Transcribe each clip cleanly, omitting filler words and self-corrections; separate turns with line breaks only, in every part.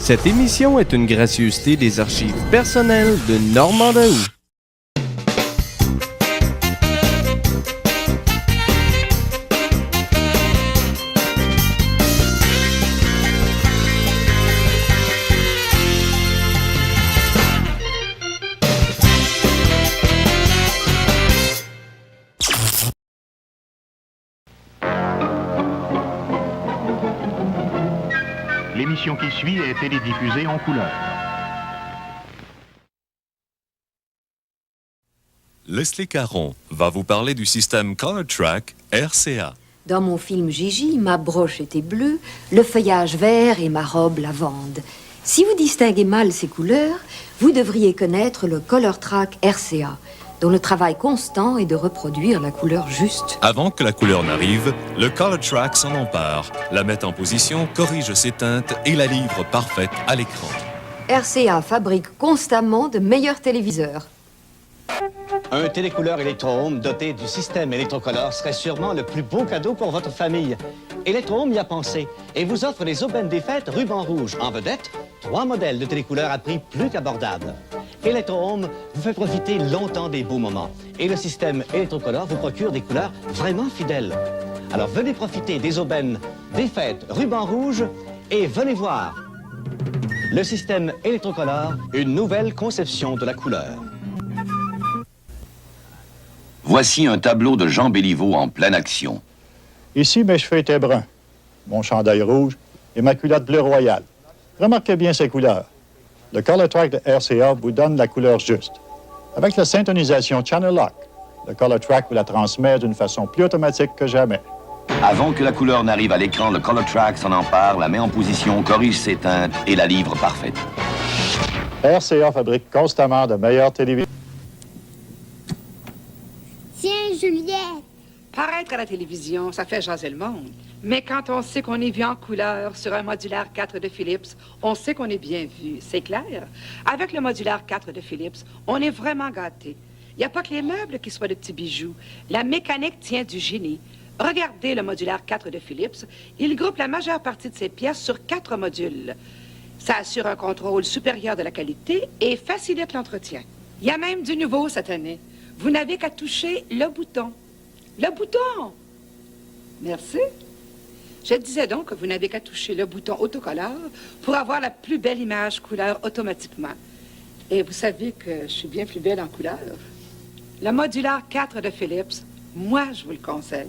Cette émission est une gracieuseté des archives personnelles de Normand Daou.
L'émission qui suit est télédiffusée en couleur.
Leslie Caron va vous parler du système Color Track RCA.
Dans mon film Gigi, ma broche était bleue, le feuillage vert et ma robe lavande. Si vous distinguez mal ces couleurs, vous devriez connaître le Color Track RCA, dont le travail constant est de reproduire la couleur juste.
Avant que la couleur n'arrive, le Color Track s'en empare, la met en position, corrige ses teintes et la livre parfaite à l'écran.
RCA fabrique constamment de meilleurs téléviseurs.
Un télécouleur Electro-Home doté du système Electrocolor serait sûrement le plus beau cadeau pour votre famille. Electro-Home y a pensé et vous offre les aubaines des fêtes ruban rouge. En vedette, 3 modèles de télécouleurs à prix plus qu'abordable. Electro-Home vous fait profiter longtemps des beaux moments. Et le système Electrocolor vous procure des couleurs vraiment fidèles. Alors venez profiter des aubaines des fêtes ruban rouge et venez voir le système Electrocolor, une nouvelle conception de la couleur.
Voici un tableau de Jean Béliveau en pleine action.
Ici, mes cheveux étaient bruns, mon chandail rouge et ma culotte bleu royal. Remarquez bien ces couleurs. Le Color Track de RCA vous donne la couleur juste. Avec la syntonisation Channel Lock, le Color Track vous la transmet d'une façon plus automatique que jamais.
Avant que la couleur n'arrive à l'écran, le Color Track s'en empare, la met en position, corrige ses teintes et la livre parfaite.
RCA fabrique constamment de meilleures télévisions.
Tiens, Juliette!
Paraître à la télévision, ça fait jaser le monde. Mais quand on sait qu'on est vu en couleur sur un modulaire 4 de Philips, on sait qu'on est bien vu, c'est clair. Avec le modulaire 4 de Philips, on est vraiment gâté. Il n'y a pas que les meubles qui soient de petits bijoux. La mécanique tient du génie. Regardez le modulaire 4 de Philips. Il groupe la majeure partie de ses pièces sur 4 modules. Ça assure un contrôle supérieur de la qualité et facilite l'entretien. Il y a même du nouveau cette année. Vous n'avez qu'à toucher le bouton. Le bouton! Merci. Je disais donc que vous n'avez qu'à toucher le bouton autocolore pour avoir la plus belle image couleur automatiquement. Et vous savez que je suis bien plus belle en couleur. Le modulaire 4 de Philips, moi, je vous le conseille.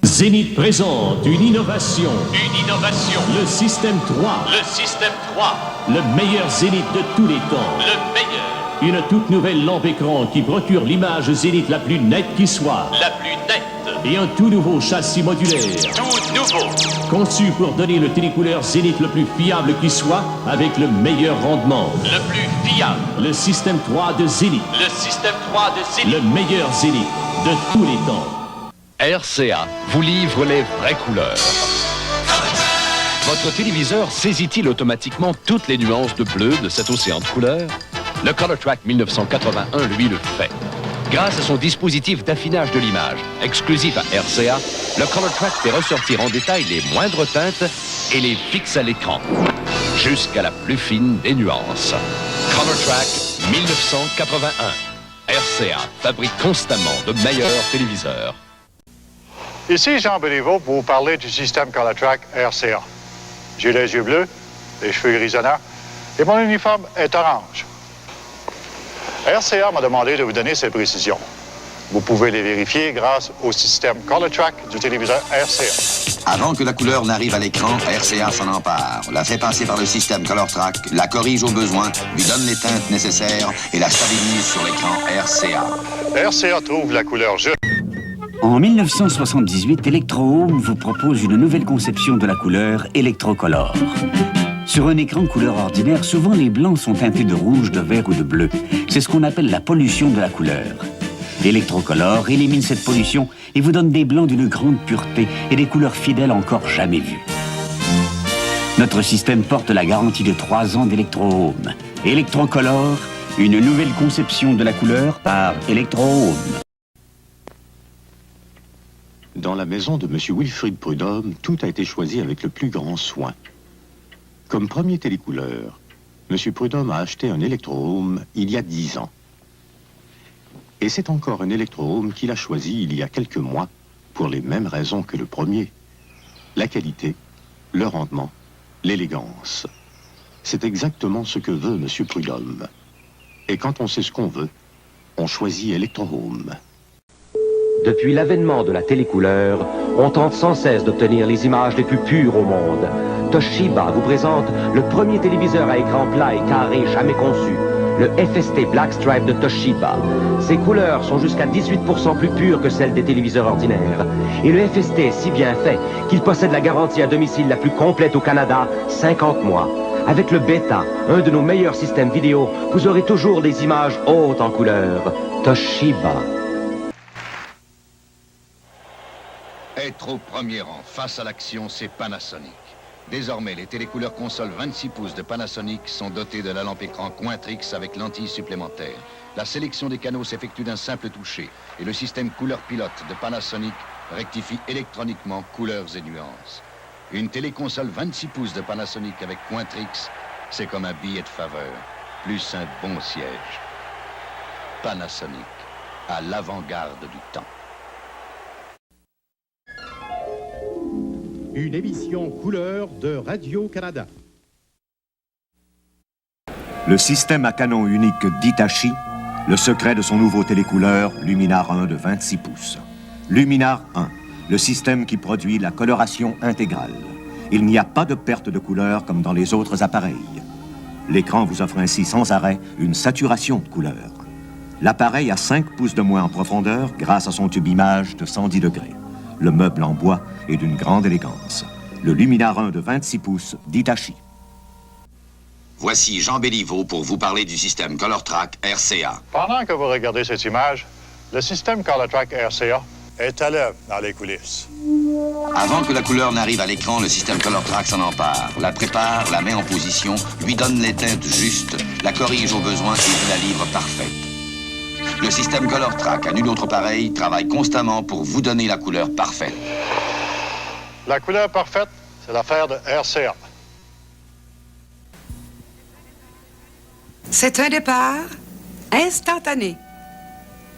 Zénith présente une innovation.
Une innovation.
Le système 3.
Le système 3.
Le meilleur Zénith de tous les temps.
Le meilleur.
Une toute nouvelle lampe écran qui procure l'image Zénith la plus nette qui soit.
La plus nette.
Et un tout nouveau châssis modulaire.
Tout nouveau.
Conçu pour donner le télécouleur Zénith le plus fiable qui soit, avec le meilleur rendement.
Le plus fiable.
Le système 3 de Zénith.
Le système 3 de Zénith.
Le meilleur Zénith de tous les temps.
RCA vous livre les vraies couleurs. Votre téléviseur saisit-il automatiquement toutes les nuances de bleu de cet océan de couleurs? Le Color Track 1981, lui, le fait. Grâce à son dispositif d'affinage de l'image, exclusif à RCA, le Color Track fait ressortir en détail les moindres teintes et les fixe à l'écran, jusqu'à la plus fine des nuances. Color Track 1981. RCA fabrique constamment de meilleurs téléviseurs.
Ici Jean Béliveau pour vous parler du système Color Track RCA. J'ai les yeux bleus, les cheveux grisonnants et mon uniforme est orange. RCA m'a demandé de vous donner ces précisions. Vous pouvez les vérifier grâce au système Color Track du téléviseur RCA.
Avant que la couleur n'arrive à l'écran, RCA s'en empare, la fait passer par le système Color Track, la corrige au besoin, lui donne les teintes nécessaires et la stabilise sur l'écran RCA.
RCA trouve la couleur juste.
En 1978, Electro-Home vous propose une nouvelle conception de la couleur Electrocolor. Sur un écran couleur ordinaire, souvent les blancs sont teintés de rouge, de vert ou de bleu. C'est ce qu'on appelle la pollution de la couleur. Electrocolor élimine cette pollution et vous donne des blancs d'une grande pureté et des couleurs fidèles encore jamais vues. Notre système porte la garantie de 3 ans d'Electro-Home. Electrocolor, une nouvelle conception de la couleur par Electro-Home.
Dans la maison de M. Wilfrid Prudhomme, tout a été choisi avec le plus grand soin. Comme premier télécouleur, M. Prudhomme a acheté un Electro-Home il y a 10 ans. Et c'est encore un Electro-Home qu'il a choisi il y a quelques mois pour les mêmes raisons que le premier. La qualité, le rendement, l'élégance. C'est exactement ce que veut M. Prudhomme. Et quand on sait ce qu'on veut, on choisit Electro-Home.
Depuis l'avènement de la télécouleur, on tente sans cesse d'obtenir les images les plus pures au monde. Toshiba vous présente le premier téléviseur à écran plat et carré jamais conçu, le FST Blackstripe de Toshiba. Ses couleurs sont jusqu'à 18% plus pures que celles des téléviseurs ordinaires. Et le FST est si bien fait qu'il possède la garantie à domicile la plus complète au Canada, 50 mois. Avec le Beta, un de nos meilleurs systèmes vidéo, vous aurez toujours des images hautes en couleur. Toshiba.
Être au premier rang face à l'action, c'est Panasonic. Désormais, les télécouleurs consoles 26 pouces de Panasonic sont dotées de la lampe écran Quintrix avec lentille supplémentaire. La sélection des canaux s'effectue d'un simple toucher et le système couleur pilote de Panasonic rectifie électroniquement couleurs et nuances. Une téléconsole 26 pouces de Panasonic avec Quintrix, c'est comme un billet de faveur, plus un bon siège. Panasonic, à l'avant-garde du temps.
Une émission couleur de Radio-Canada.
Le système à canon unique d'Hitachi, le secret de son nouveau télécouleur Luminar 1 de 26 pouces. Luminar 1, le système qui produit la coloration intégrale. Il n'y a pas de perte de couleur comme dans les autres appareils. L'écran vous offre ainsi sans arrêt une saturation de couleur. L'appareil a 5 pouces de moins en profondeur grâce à son tube image de 110 degrés. Le meuble en bois est d'une grande élégance. Le Luminar 1 de 26 pouces d'Hitachi.
Voici Jean Béliveau pour vous parler du système ColorTrack RCA.
Pendant que vous regardez cette image, le système ColorTrack RCA est à l'œuvre dans les coulisses.
Avant que la couleur n'arrive à l'écran, le système ColorTrack s'en empare, la prépare, la met en position, lui donne les teintes justes, la corrige au besoin et vous la livre parfaite. Le système ColorTrack, à nul autre pareil, travaille constamment pour vous donner la couleur parfaite.
La couleur parfaite, c'est l'affaire de RCA.
C'est un départ instantané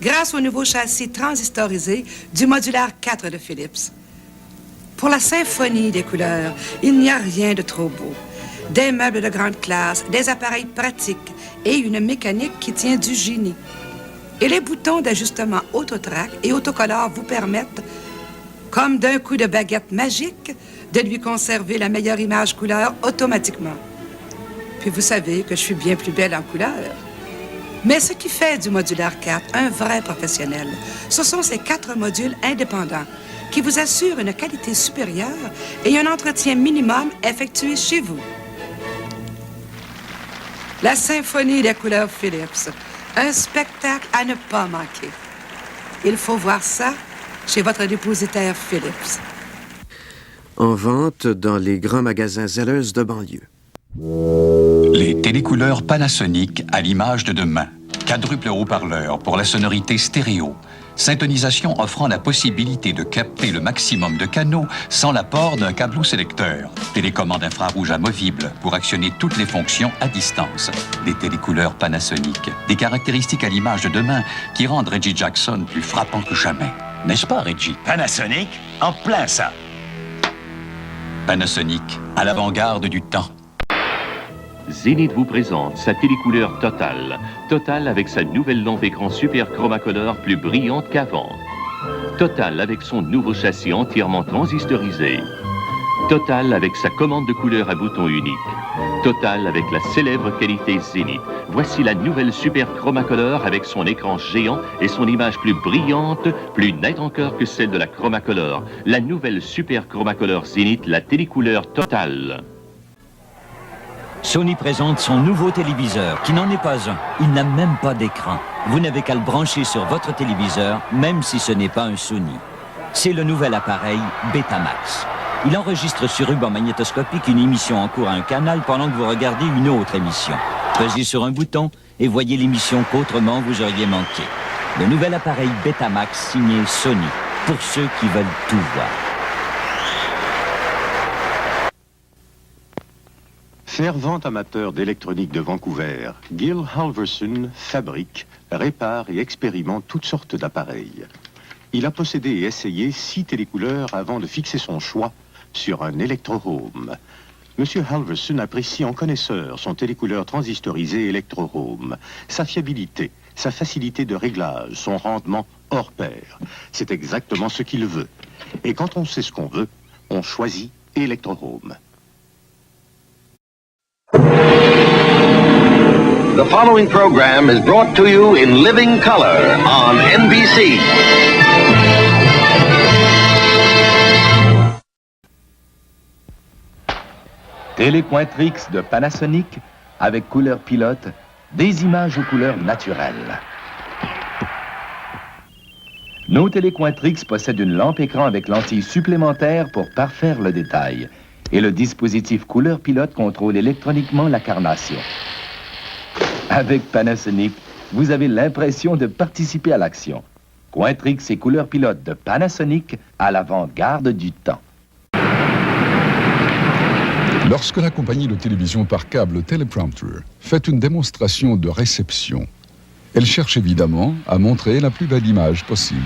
grâce au nouveau châssis transistorisé du modulaire 4 de Philips. Pour la symphonie des couleurs, il n'y a rien de trop beau. Des meubles de grande classe, des appareils pratiques et une mécanique qui tient du génie. Et les boutons d'ajustement Autotrack et Autocolor vous permettent, comme d'un coup de baguette magique, de lui conserver la meilleure image couleur automatiquement. Puis vous savez que je suis bien plus belle en couleur. Mais ce qui fait du Modulaire 4 un vrai professionnel, ce sont ces 4 modules indépendants qui vous assurent une qualité supérieure et un entretien minimum effectué chez vous. La symphonie des couleurs Philips. Un spectacle à ne pas manquer. Il faut voir ça chez votre dépositaire Philips.
En vente dans les grands magasins Zellers de banlieue.
Les télécouleurs Panasonic à l'image de demain. Quadruple haut-parleur pour la sonorité stéréo. Syntonisation offrant la possibilité de capter le maximum de canaux sans l'apport d'un câbleau sélecteur. Télécommande infrarouge amovible pour actionner toutes les fonctions à distance. Des télécouleurs Panasonic. Des caractéristiques à l'image de demain qui rendent Reggie Jackson plus frappant que jamais. N'est-ce pas, Reggie?
Panasonic, en plein ça.
Panasonic, à l'avant-garde du temps.
Zenith vous présente sa télécouleur Total. Total avec sa nouvelle lampe écran Super Chromacolor plus brillante qu'avant. Total avec son nouveau châssis entièrement transistorisé. Total avec sa commande de couleur à bouton unique. Total avec la célèbre qualité Zenith. Voici la nouvelle Super Chromacolor avec son écran géant et son image plus brillante, plus nette encore que celle de la Chromacolor. La nouvelle Super Chromacolor Zenith, la télécouleur Total.
Sony présente son nouveau téléviseur, qui n'en est pas un. Il n'a même pas d'écran. Vous n'avez qu'à le brancher sur votre téléviseur, même si ce n'est pas un Sony. C'est le nouvel appareil Betamax. Il enregistre sur ruban magnétoscopique une émission en cours à un canal pendant que vous regardez une autre émission. Pesez sur un bouton et voyez l'émission qu'autrement vous auriez manqué. Le nouvel appareil Betamax signé Sony. pour ceux qui veulent tout voir.
Fervent amateur d'électronique de Vancouver, Gil Halverson fabrique, répare et expérimente toutes sortes d'appareils. Il a possédé et essayé 6 télécouleurs avant de fixer son choix sur un Electro-Home. Monsieur Halverson apprécie en connaisseur son télécouleur transistorisé Electro-Home, sa fiabilité, sa facilité de réglage, son rendement hors pair. C'est exactement ce qu'il veut. Et quand on sait ce qu'on veut, on choisit Electro-Home.
The following program is brought to you in living color on NBC.
Téléquintrix de Panasonic avec couleur pilote, des images aux couleurs naturelles. Nos Téléquintrix possèdent une lampe écran avec lentille supplémentaire pour parfaire le détail. Et le dispositif couleur pilote contrôle électroniquement la carnation. Avec Panasonic, vous avez l'impression de participer à l'action. Quintrix et couleur pilote de Panasonic à l'avant-garde du temps.
Lorsque la compagnie de télévision par câble Teleprompter fait une démonstration de réception, elle cherche évidemment à montrer la plus belle image possible.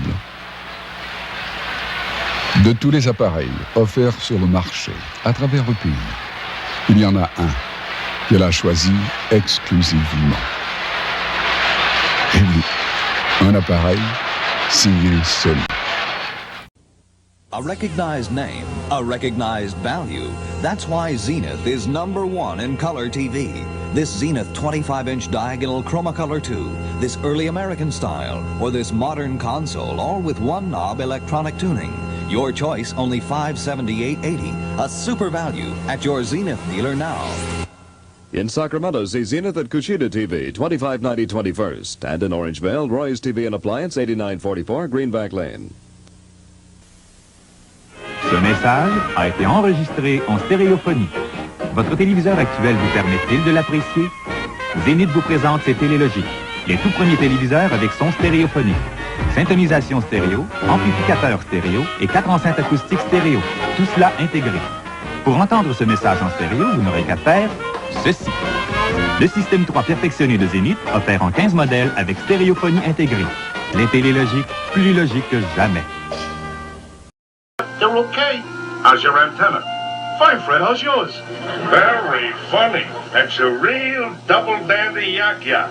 De tous les appareils offerts sur le marché à travers le pays, il y en a un qu'elle a choisi exclusivement. Et oui, un appareil signé Sony.
A recognized name, a recognized value. That's why Zenith is #1 in color TV. This Zenith 25-inch diagonal Chromacolor 2, this early American style, or this modern console, all with one knob electronic tuning. Your choice, only $578.80. A super value at your Zenith dealer now.
In Sacramento, see Zenith at Cushita TV, 2590 21st. And in Orangevale, Roy's TV and Appliance, 8944 Greenback Lane.
Ce message a été enregistré en stéréophonie. Votre téléviseur actuel vous permet-il de l'apprécier? Zenith vous présente ses télélogiques, les tout premiers téléviseurs avec son stéréophonie. Syntonisation stéréo, amplificateur stéréo et 4 enceintes acoustiques stéréo, tout cela intégré. Pour entendre ce message en stéréo, vous n'aurez qu'à faire ceci. Le système 3 perfectionné de Zenith offert en 15 modèles avec stéréophonie intégrée. Les télélogiques, plus logiques que jamais.
They're okay. How's your antenna? Fine, Fred. How's yours? Very funny. It's a real double dandy yak-yak.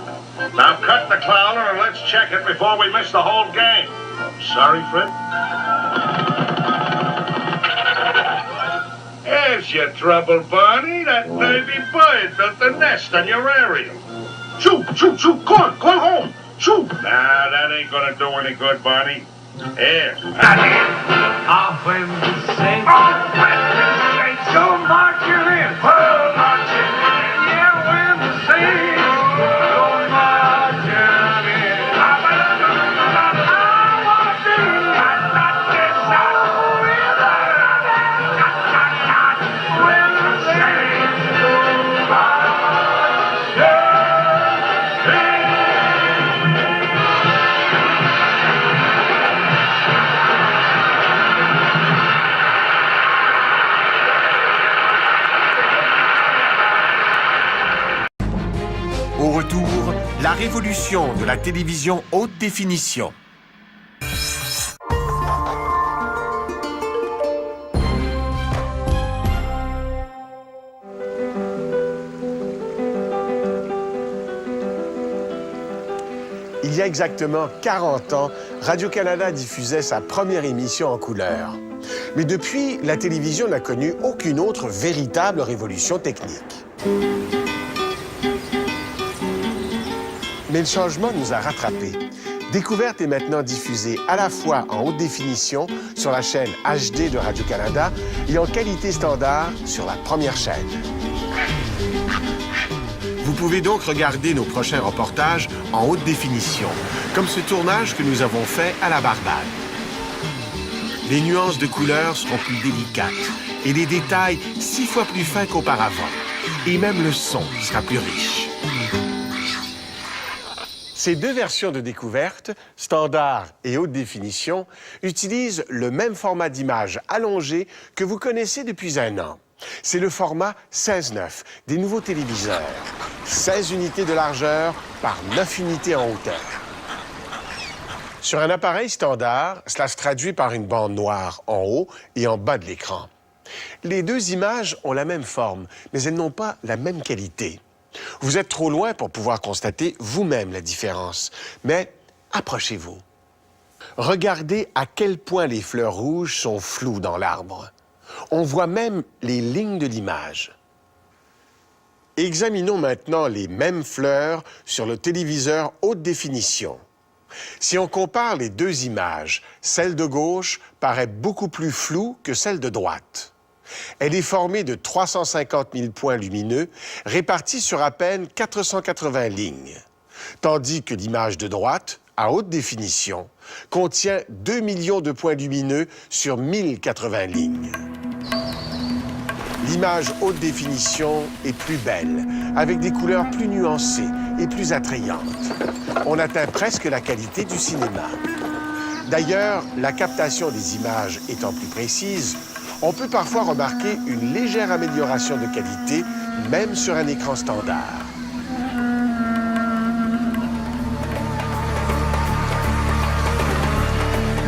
Now cut the clowner and let's check it before we miss the whole game. Sorry, Fred? There's your trouble, Barney. That baby bird built a nest on your area. Shoo, shoo, shoo. Come on home. Shoo. Nah, that ain't gonna do any good, Barney. Here.
Off when the Saints, go marching in. Well, marching in. Yeah, when the Saints go marching in. I want to do when the Saints go marching in.
Au retour, la révolution de la télévision haute définition. Il y a exactement 40 ans, Radio-Canada diffusait sa première émission en couleur. Mais depuis, la télévision n'a connu aucune autre véritable révolution technique. Mais le changement nous a rattrapés. Découverte est maintenant diffusée à la fois en haute définition sur la chaîne HD de Radio-Canada et en qualité standard sur la première chaîne. Vous pouvez donc regarder nos prochains reportages en haute définition, comme ce tournage que nous avons fait à la Barbade. Les nuances de couleurs seront plus délicates et les détails 6 fois plus fins qu'auparavant. Et même le son sera plus riche. Ces deux versions de découverte, standard et haute définition, utilisent le même format d'image allongé que vous connaissez depuis un an. C'est le format 16:9 des nouveaux téléviseurs. 16 unités de largeur par 9 unités en hauteur. Sur un appareil standard, cela se traduit par une bande noire en haut et en bas de l'écran. Les deux images ont la même forme, mais elles n'ont pas la même qualité. Vous êtes trop loin pour pouvoir constater vous-même la différence, mais approchez-vous. Regardez à quel point les fleurs rouges sont floues dans l'arbre. On voit même les lignes de l'image. Examinons maintenant les mêmes fleurs sur le téléviseur haute définition. Si on compare les deux images, celle de gauche paraît beaucoup plus floue que celle de droite. Elle est formée de 350 000 points lumineux répartis sur à peine 480 lignes, tandis que l'image de droite, à haute définition, contient 2 millions de points lumineux sur 1080 lignes. L'image haute définition est plus belle, avec des couleurs plus nuancées et plus attrayantes. On atteint presque la qualité du cinéma. D'ailleurs, la captation des images étant plus précise, on peut parfois remarquer une légère amélioration de qualité, même sur un écran standard.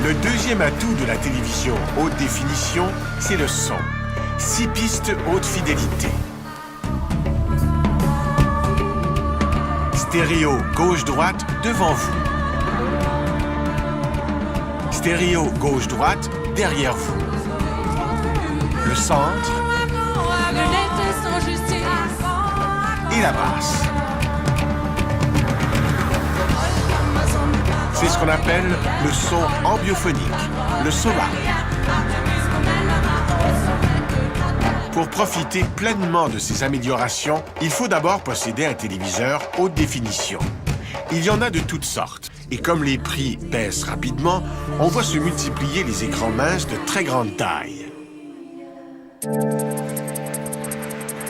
Le deuxième atout de la télévision haute définition, c'est le son. 6 pistes haute fidélité. Stéréo gauche-droite devant vous. Stéréo gauche-droite derrière vous. Le centre et la basse. C'est ce qu'on appelle le son ambiophonique, le solar. Pour profiter pleinement de ces améliorations, il faut d'abord posséder un téléviseur haute définition. Il y en a de toutes sortes. Et comme les prix baissent rapidement, on voit se multiplier les écrans minces de très grande taille.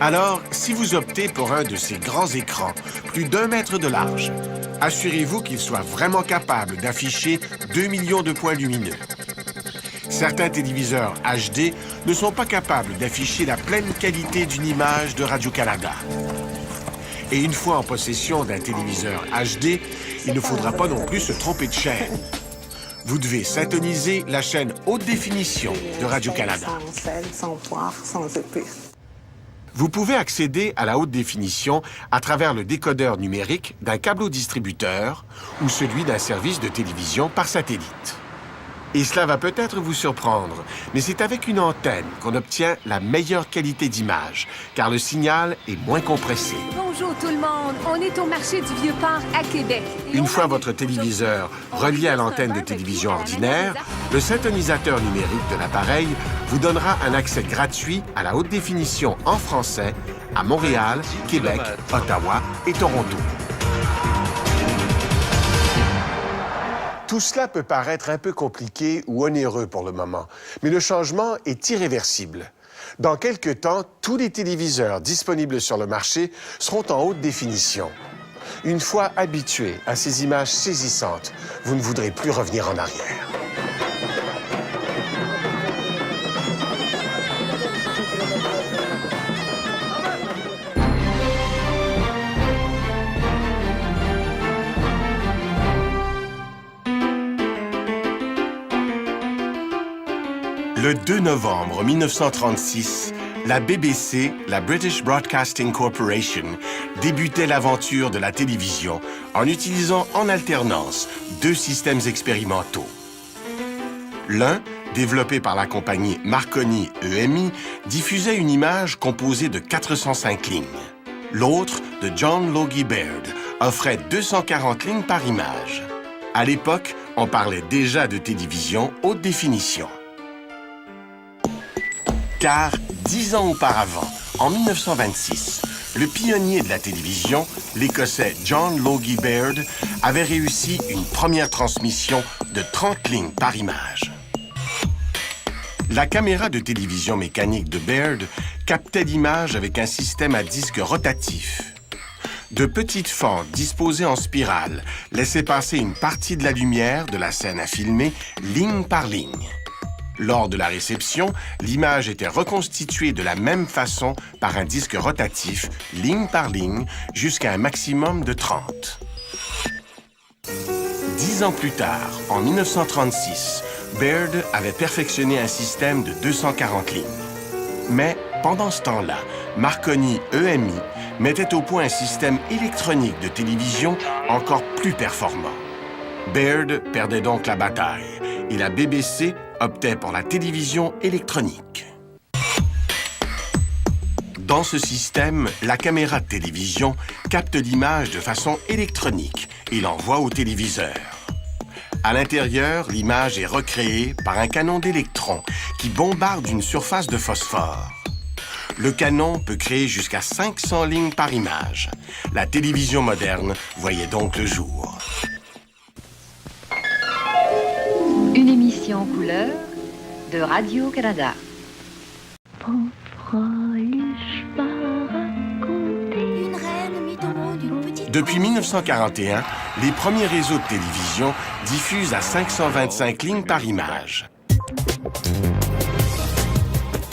Alors, si vous optez pour un de ces grands écrans, plus d'1 mètre de large, assurez-vous qu'il soit vraiment capable d'afficher 2 millions de points lumineux. Certains téléviseurs HD ne sont pas capables d'afficher la pleine qualité d'une image de Radio-Canada. Et une fois en possession d'un téléviseur HD, il ne faudra pas non plus se tromper de chaîne. Vous devez syntoniser la chaîne haute définition de Radio-Canada.
Sans sel, sans poivre, sans épices.
Vous pouvez accéder à la haute définition à travers le décodeur numérique d'un câblo-distributeur ou celui d'un service de télévision par satellite. Et cela va peut-être vous surprendre, mais c'est avec une antenne qu'on obtient la meilleure qualité d'image, car le signal est moins compressé.
Bonjour tout le monde, on est au marché du Vieux-Port à Québec.
Une fois votre téléviseur relié à l'antenne de télévision ordinaire, le syntonisateur numérique de l'appareil vous donnera un accès gratuit à la haute définition en français à Montréal, Québec, Ottawa et Toronto. Tout cela peut paraître un peu compliqué ou onéreux pour le moment, mais le changement est irréversible. Dans quelques temps, tous les téléviseurs disponibles sur le marché seront en haute définition. Une fois habitué à ces images saisissantes, vous ne voudrez plus revenir en arrière. Le 2 novembre 1936, la BBC, la British Broadcasting Corporation, débutait l'aventure de la télévision en utilisant en alternance 2 systèmes expérimentaux. L'un, développé par la compagnie Marconi EMI, diffusait une image composée de 405 lignes. L'autre, de John Logie Baird, offrait 240 lignes par image. À l'époque, on parlait déjà de télévision haute définition. Car 10 ans auparavant, en 1926, le pionnier de la télévision, l'Écossais John Logie Baird, avait réussi une première transmission de 30 lignes par image. La caméra de télévision mécanique de Baird captait l'image avec un système à disque rotatif. De petites fentes disposées en spirale laissaient passer une partie de la lumière de la scène à filmer ligne par ligne. Lors de la réception, l'image était reconstituée de la même façon par un disque rotatif, ligne par ligne, jusqu'à un maximum de 30. 10 ans plus tard, en 1936, Baird avait perfectionné un système de 240 lignes. Mais pendant ce temps-là, Marconi EMI mettait au point un système électronique de télévision encore plus performant. Baird perdait donc la bataille et la BBC optait pour la télévision électronique. Dans ce système, la caméra de télévision capte l'image de façon électronique et l'envoie au téléviseur. À l'intérieur, l'image est recréée par un canon d'électrons qui bombarde une surface de phosphore. Le canon peut créer jusqu'à 500 lignes par image. La télévision moderne voyait donc le jour.
Une émission couleur de Radio-Canada.
Depuis 1941, les premiers réseaux de télévision diffusent à 525 lignes par image.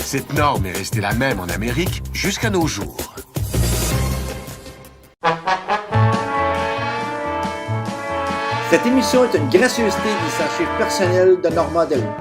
Cette norme est restée la même en Amérique jusqu'à nos jours.
Cette émission est une gracieuseté du sachet personnel de Normand Delhomme.